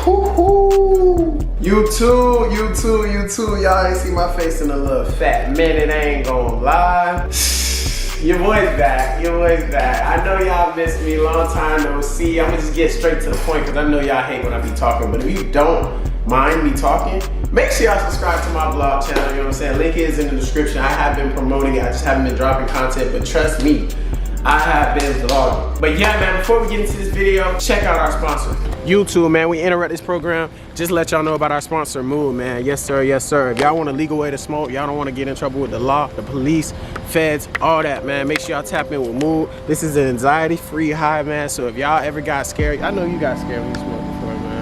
You too. Y'all ain't see my face in a little fat minute, I ain't gonna lie. Your boy's back. I know y'all missed me, long time no see. I'm gonna just get straight to the point because I know y'all hate when I be talking, but if you don't mind me talking, make sure y'all subscribe to my vlog channel, you know what I'm saying? Link is in the description. I have been promoting it, I just haven't been dropping content, but trust me, I have been vlogging. But yeah, man, before we get into this video, check out our sponsor. YouTube, man, we interrupt this program. Just let y'all know about our sponsor, Mood, man. Yes, sir, yes, sir. If y'all want a legal way to smoke, y'all don't want to get in trouble with the law, the police, feds, all that, man. Make sure y'all tap in with Mood. This is an anxiety-free high, man. So if y'all ever got scared, I know you got scared when you smoked before, man.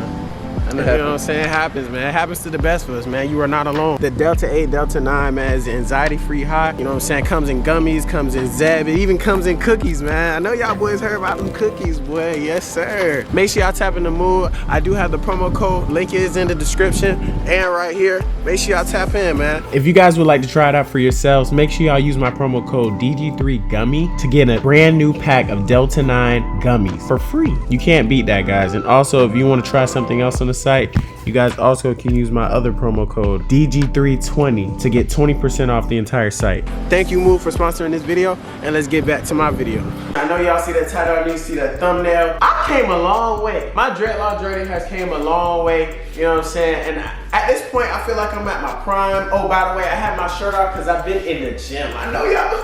You know what I'm saying? It happens, man. It happens to the best of us, man. You are not alone. The Delta 8, Delta 9, man, is an anxiety-free high. You know what I'm saying? Comes in gummies, comes in Zeb. It even comes in cookies, man. I know y'all boys heard about them cookies, boy. Yes, sir. Make sure y'all tap in the Mood. I do have the promo code. Link is in the description and right here. Make sure y'all tap in, man. If you guys would like to try it out for yourselves, make sure y'all use my promo code DG3Gummy to get a brand new pack of Delta 9 gummies for free. You can't beat that, guys. And also, if you want to try something else on the site, you guys also can use my other promo code DG320 to get 20% off the entire site. Thank you, Mood, for sponsoring this video, and let's get back to my video. I know y'all see that title, and you see that thumbnail. I came a long way. My dreadlock journey has came a long way, you know what I'm saying? And at this point, I feel like I'm at my prime. Oh, by the way, I have my shirt off because I've been in the gym. I know y'all.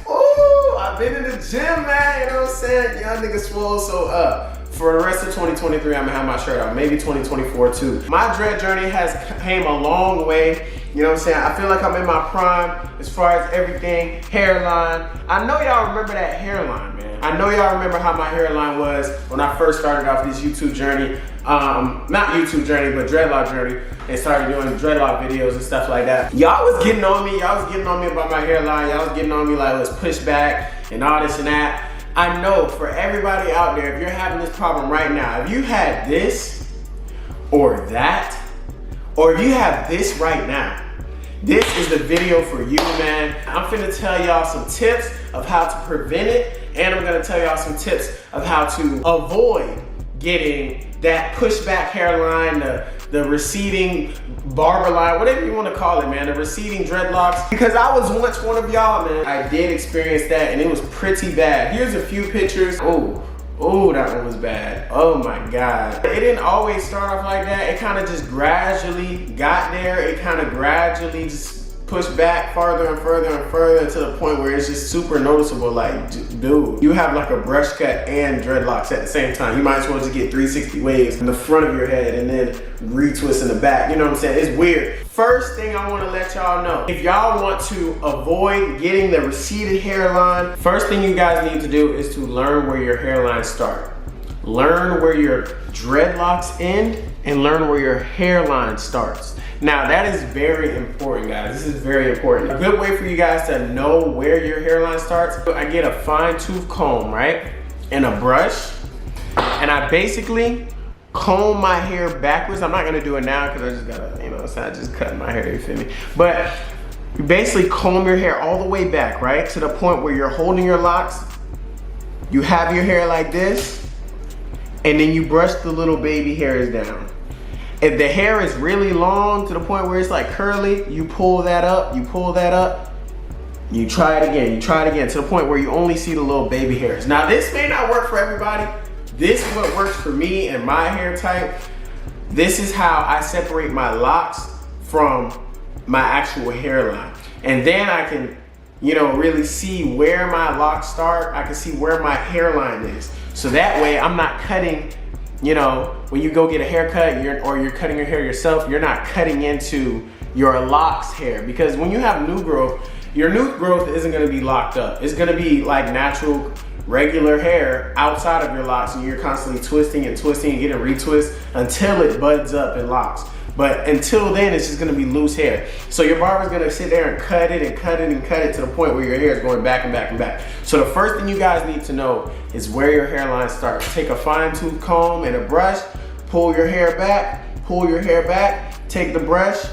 Ooh, I've been in the gym, man, you know what I'm saying? Y'all niggas swole, so for the rest of 2023, I'm gonna have my shirt off, maybe 2024 too. My dread journey has came a long way, you know what I'm saying? I feel like I'm in my prime as far as everything, hairline. I know y'all remember that hairline, man. I know y'all remember how my hairline was when I first started off this YouTube journey. Not YouTube journey, but dreadlock journey, and started doing dreadlock videos and stuff like that. Y'all was getting on me, about my hairline. Y'all was getting on me like it was Pushback and all this and that. I know for everybody out there, if you're having this problem right now, if you had this or that, or if you have this right now, this is the video for you, man. I'm finna tell y'all some tips of how to prevent it, and I'm gonna tell y'all some tips of how to avoid getting that pushback hairline, the receding barber line, whatever you want to call it, man, the receding dreadlocks. Because I was once one of y'all, man. I did experience that, and it was pretty bad. Here's a few pictures. Oh, that one was bad. Oh my God. It didn't always start off like that. It kind of just gradually got there. It kind of gradually just pushed back farther and further and further to the point where it's just super noticeable. Like, dude, you have like a brush cut and dreadlocks at the same time. You might as well just get 360 waves in the front of your head and then retwist in the back. You know what I'm saying? It's weird. First thing I want to let y'all know, if y'all want to avoid getting the receded hairline, first thing you guys need to do is to learn where your hairline starts. Learn where your dreadlocks end and learn where your hairline starts. Now that is very important, guys. This is very important. A good way for you guys to know where your hairline starts, I get a fine tooth comb, right? And a brush, and I basically comb my hair backwards. I'm not gonna do it now because I just gotta, you know, so I just cut my hair, you feel me? But you basically comb your hair all the way back, right? To the point where you're holding your locks. You have your hair like this, and then you brush the little baby hairs down. If the hair is really long to the point where it's like curly, you pull that up, you try it again, to the point where you only see the little baby hairs. Now this may not work for everybody. This is what works for me and my hair type. This is how I separate my locks from my actual hairline. And then I can, you know, really see where my locks start. I can see where my hairline is. So that way I'm not cutting, you know, when you go get a haircut or you're cutting your hair yourself, you're not cutting into your locks hair. Because when you have new growth, your new growth isn't gonna be locked up. It's gonna be like natural, regular hair outside of your locks, and you're constantly twisting and getting retwist until it buds up and locks. But until then, it's just gonna be loose hair. So your barber's gonna sit there and cut it and cut it and cut it to the point where your hair is going back and back and back. So the first thing you guys need to know is where your hairline starts. Take a fine tooth comb and a brush, pull your hair back, take the brush,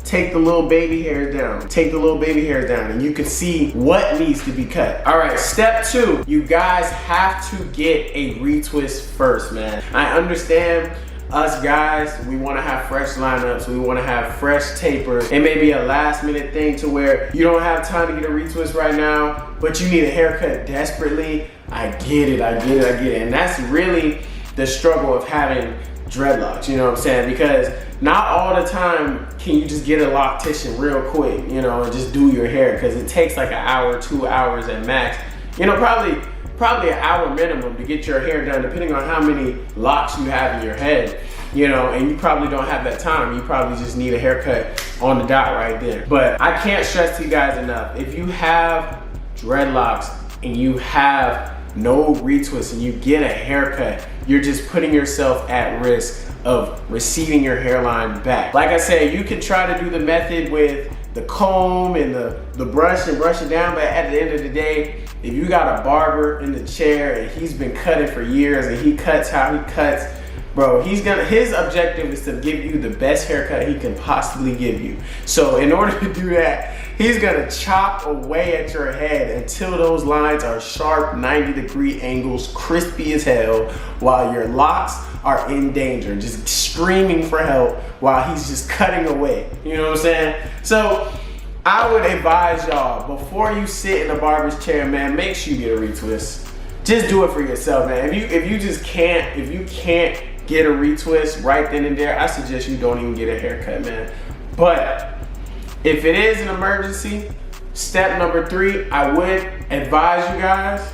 take the little baby hairs down. Take the little baby hairs down and you can see what needs to be cut. All right, step 2, you guys have to get a retwist first, man. I understand us guys, we want to have fresh lineups, we want to have fresh tapers. It may be a last minute thing to where you don't have time to get a retwist right now, but you need a haircut desperately. I get it. And that's really the struggle of having dreadlocks, you know what I'm saying? Because not all the time can you just get a loctician real quick, you know, and just do your hair, because it takes like an hour, 2 hours at max. You know, probably an hour minimum to get your hair done, depending on how many locks you have in your head, you know, and you probably don't have that time. You probably just need a haircut on the dot right there. But I can't stress to you guys enough, if you have dreadlocks and you have no retwist and you get a haircut, you're just putting yourself at risk of receding your hairline back. Like I said, you can try to do the method with the comb and the brush and brush it down, but at the end of the day, if you got a barber in the chair and he's been cutting for years and he cuts how he cuts, bro, his objective is to give you the best haircut he can possibly give you. So in order to do that, he's gonna chop away at your head until those lines are sharp, 90-degree angles, crispy as hell, while your locks are in danger, just screaming for help while he's just cutting away. You know what I'm saying? So I would advise y'all, before you sit in a barber's chair, man, make sure you get a retwist. Just do it for yourself, man. If you can't get a retwist right then and there, I suggest you don't even get a haircut, man. But if it is an emergency, step number 3, I would advise you guys,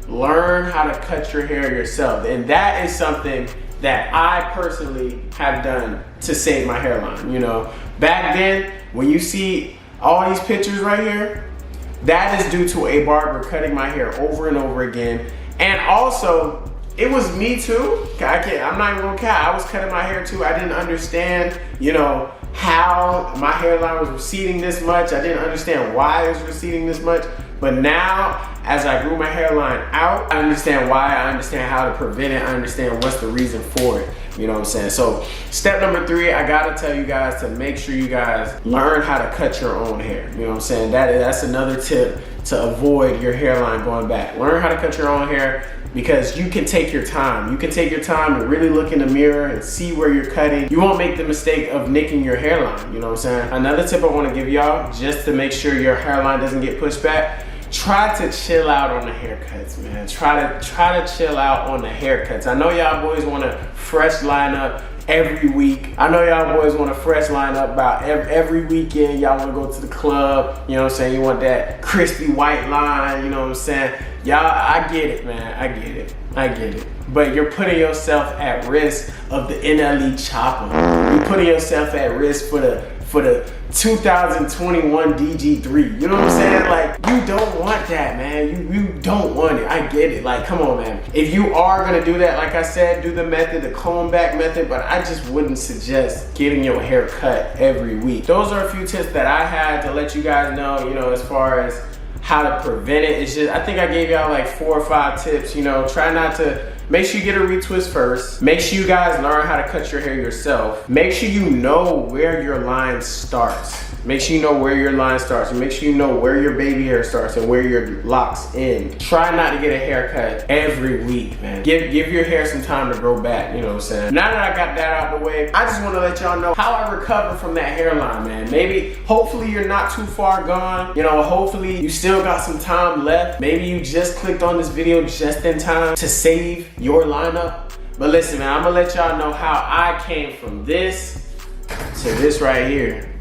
learn how to cut your hair yourself. And that is something that I personally have done to save my hairline. You know, back then, when you see all these pictures right here, that is due to a barber cutting my hair over and over again. And also, it was me too. I'm not even gonna cap. I was cutting my hair too. I didn't understand, you know, how my hairline was receding this much. I didn't understand why it was receding this much. But now, as I grew my hairline out, I understand why, I understand how to prevent it, I understand what's the reason for it. You know what I'm saying? So step number 3, I gotta tell you guys to make sure you guys learn how to cut your own hair. You know what I'm saying? That's another tip to avoid your hairline going back. Learn how to cut your own hair, because you can take your time. You can take your time and really look in the mirror and see where you're cutting. You won't make the mistake of nicking your hairline, you know what I'm saying? Another tip I wanna give y'all, just to make sure your hairline doesn't get pushed back, try to chill out on the haircuts, man. Try to chill out on the haircuts. I know y'all boys want a fresh lineup every week. I know y'all boys want a fresh lineup about every weekend. Y'all want to go to the club, you know what I'm saying? You want that crispy white line, you know what I'm saying? Y'all, I get it, man. I get it. But you're putting yourself at risk of the NLE chopper. You're putting yourself at risk for the 2021 DG3. You know what I'm saying? Like, you don't want that, man. You don't want it. I get it. Like, come on, man. If you are gonna do that, like I said, do the method, the comb back method, but I just wouldn't suggest getting your hair cut every week. Those are a few tips that I had to let you guys know, you know, as far as how to prevent it. It's just, I think I gave y'all like 4 or 5 tips, you know. Try not to, make sure you get a retwist first. Make sure you guys learn how to cut your hair yourself. Make sure you know where your line starts. Make sure you know where your line starts. And make sure you know where your baby hair starts and where your locks end. Try not to get a haircut every week, man. Give your hair some time to grow back, you know what I'm saying? Now that I got that out of the way, I just want to let y'all know how I recover from that hairline, man. Maybe, hopefully you're not too far gone. You know, hopefully you still got some time left. Maybe you just clicked on this video just in time to save your lineup. But listen, man, I'm gonna let y'all know how I came from this to this right here.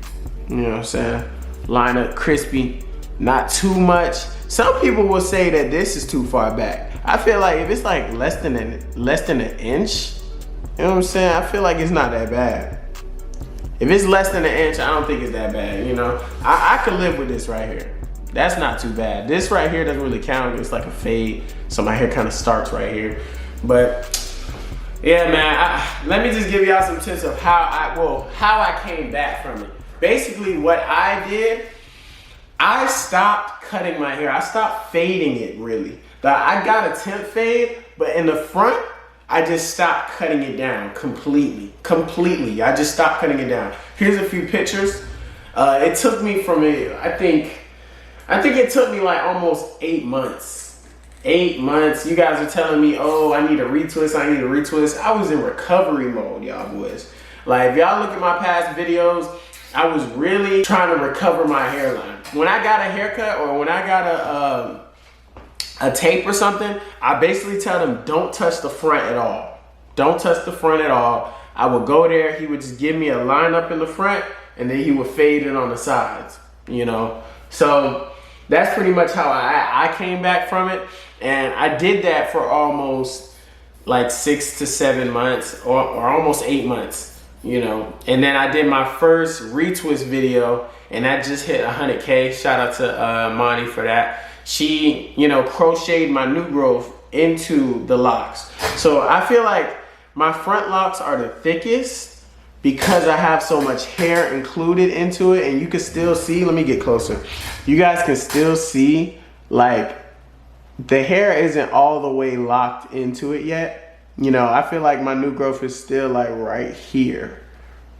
You know what I'm saying? Line up crispy, not too much. Some people will say that this is too far back. I feel like if it's like less than an inch, you know what I'm saying? I feel like it's not that bad. If it's less than an inch, I don't think it's that bad, you know? I could live with this right here. That's not too bad. This right here doesn't really count. It's like a fade, so my hair kind of starts right here. But yeah, man, let me just give y'all some tips of how I came back from it. Basically, what I did, I stopped cutting my hair. I stopped fading it, really. I got a temp fade, but in the front, I just stopped cutting it down completely. I just stopped cutting it down. Here's a few pictures. It took me I think it took me like almost 8 months. 8 months. You guys are telling me, oh, I need a retwist, I need a retwist. I was in recovery mode, y'all boys. Like, if y'all look at my past videos, I was really trying to recover my hairline. When I got a haircut or when I got a tape or something, I basically tell them, don't touch the front at all. Don't touch the front at all. I would go there, he would just give me a line up in the front, and then he would fade it on the sides, you know? So that's pretty much how I came back from it. And I did that for almost like 6 to 7 months or almost 8 months, you know? And then I did my first retwist video, and that just hit 100K. Shout out to Monty for that. She, you know, crocheted my new growth into the locks. So I feel like my front locks are the thickest because I have so much hair included into it, and you can still see, let me get closer. You guys can still see, like, the hair isn't all the way locked into it yet. You know, I feel like my new growth is still like right here.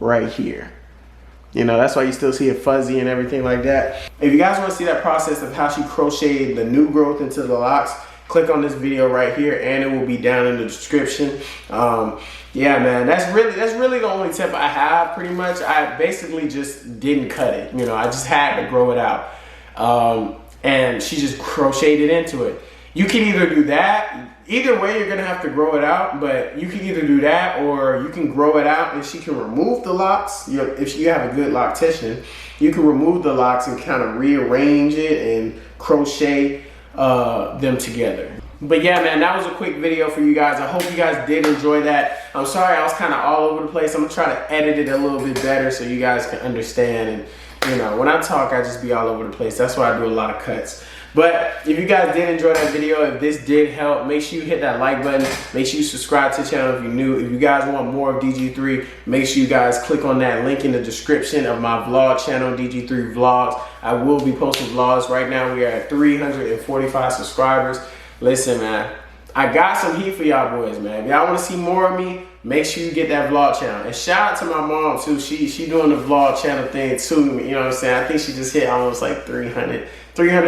You know, that's why you still see it fuzzy and everything like that. If you guys want to see that process of how she crocheted the new growth into the locks, click on this video right here, and it will be down in the description. Yeah, man, that's really the only tip I have. Pretty much, I basically just didn't cut it. You know, I just had to grow it out, and she just crocheted into it. You can either do that. Either way, you're gonna have to grow it out, but you can either do that or you can grow it out and she can remove the locks. If you have a good loctician, you can remove the locks and kind of rearrange it and crochet them together. But yeah, man, that was a quick video for you guys. I hope you guys did enjoy that. I'm sorry I was kind of all over the place. I'm gonna try to edit it a little bit better so you guys can understand. And you know, when I talk, I just be all over the place. That's why I do a lot of cuts. But if you guys did enjoy that video, if this did help, make sure you hit that like button. Make sure you subscribe to the channel if you're new. If you guys want more of DG3, make sure you guys click on that link in the description of my vlog channel, DG3 Vlogs. I will be posting vlogs. Right now, we are at 345 subscribers. Listen, man, I got some heat for y'all boys, man. If y'all want to see more of me, make sure you get that vlog channel. And shout out to my mom, too. She doing the vlog channel thing, too. You know what I'm saying? I think she just hit almost like 300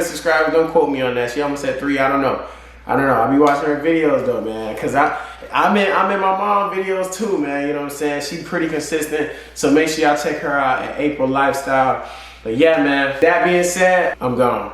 subscribers. Don't quote me on that. She almost had 3. I don't know. I'll be watching her videos though, man. Cause I'm in my mom videos too, man. You know what I'm saying? She's pretty consistent. So make sure y'all check her out at April Lifestyle. But yeah, man. That being said, I'm gone.